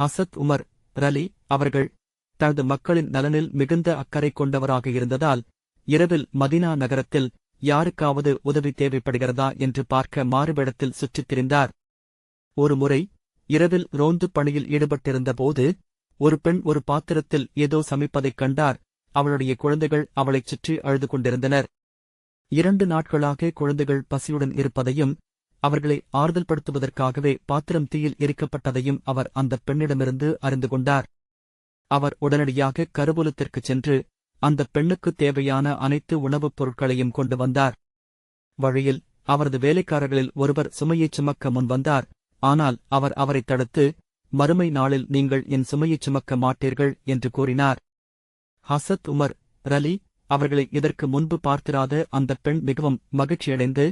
ஹசத் உமர் ரலி அவர்கள் தனது மக்களின் நலனில் மிகுந்த அக்கறை கொண்டவராக இருந்ததால் இரவில் மதீனா நகரத்தில் யாருக்காவது உதவி தேவைப்படுகிறதா என்று பார்க்க மாறுவேடத்தில் சுற்றித் திரிந்தார். ஒருமுறை இரவில் ரோந்து பணியில் ஈடுபட்டிருந்தபோது ஒரு பெண் ஒரு பாத்திரத்தில் ஏதோ சமைப்பதைக் கண்டார். அவளுடைய குழந்தைகள் அவளைச் சுற்றி அழுது கொண்டிருந்தனர். 2 நாட்களாக குழந்தைகள் பசியுடன் இருப்பதையும் அவர்களை ஆறுதல் படுத்துவதற்காகவே பாத்திரம் தீயில் எரிக்கப்பட்டதையும் அவர் அந்தப் பெண்ணிடமிருந்து அறிந்து கொண்டார். அவர் உடனடியாக கருவூலத்திற்குச் சென்று அந்தப் பெண்ணுக்குத் தேவையான அனைத்து உணவுப் பொருட்களையும் கொண்டு வந்தார். வழியில் அவரது வேலைக்காரர்களில் ஒருவர் சுமையைச் சுமக்க முன்வந்தார். ஆனால் அவர் அவரைத் தடுத்து, மறுமை நாளில் நீங்கள் என் சுமையைச் சுமக்க மாட்டீர்கள் என்று கூறினார். ஹசத் உமர் ரலி அவர்களை இதற்கு முன்பு பார்த்திராத அந்தப் பெண் மிகவும் மகிழ்ச்சியடைந்து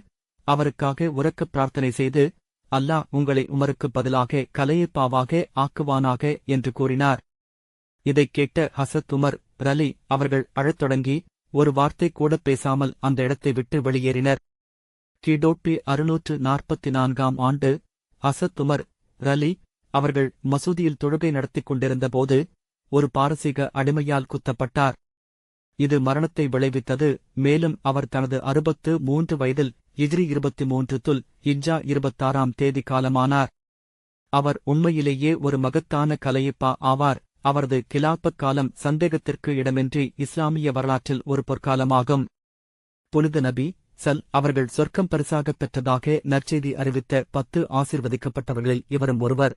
அவருக்காக உரக்கப் பிரார்த்தனை செய்து, அல்லாஹ் உங்களை உமருக்குப் பதிலாக கலையப்பாவாக ஆக்குவானாக என்று கூறினார். இதைக் கேட்ட ஹசத் உமர் ரலி அவர்கள் அழத் தொடங்கி ஒரு வார்த்தை கூடப் பேசாமல் அந்த இடத்தை விட்டு வெளியேறினர். கிபி 644 ஆண்டு ஹசத் உமர் ரலி அவர்கள் மசூதியில் தொழுகை நடத்திக் கொண்டிருந்தபோது ஒரு பாரசீக அடிமையால் குத்தப்பட்டார். இது மரணத்தை விளைவித்தது. மேலும் அவர் தனது 63 வயதில் ஹிஜ்ரி 23 துல் ஹிஜ்ஜா 26ஆம் தேதி காலமானார். அவர் உண்மையிலேயே ஒரு மகத்தான கலையப்பா ஆவார். அவரது கிலாபத் காலம் சந்தேகத்திற்கு இடமின்றி இஸ்லாமிய வரலாற்றில் ஒரு பொற்காலமாகும். புனித நபி அவர்கள் சொர்க்கம் பரிசாகப் பெற்றதாக நற்செய்தி அறிவித்த 10 ஆசீர்வதிக்கப்பட்டவர்களில் இவரும் ஒருவர்.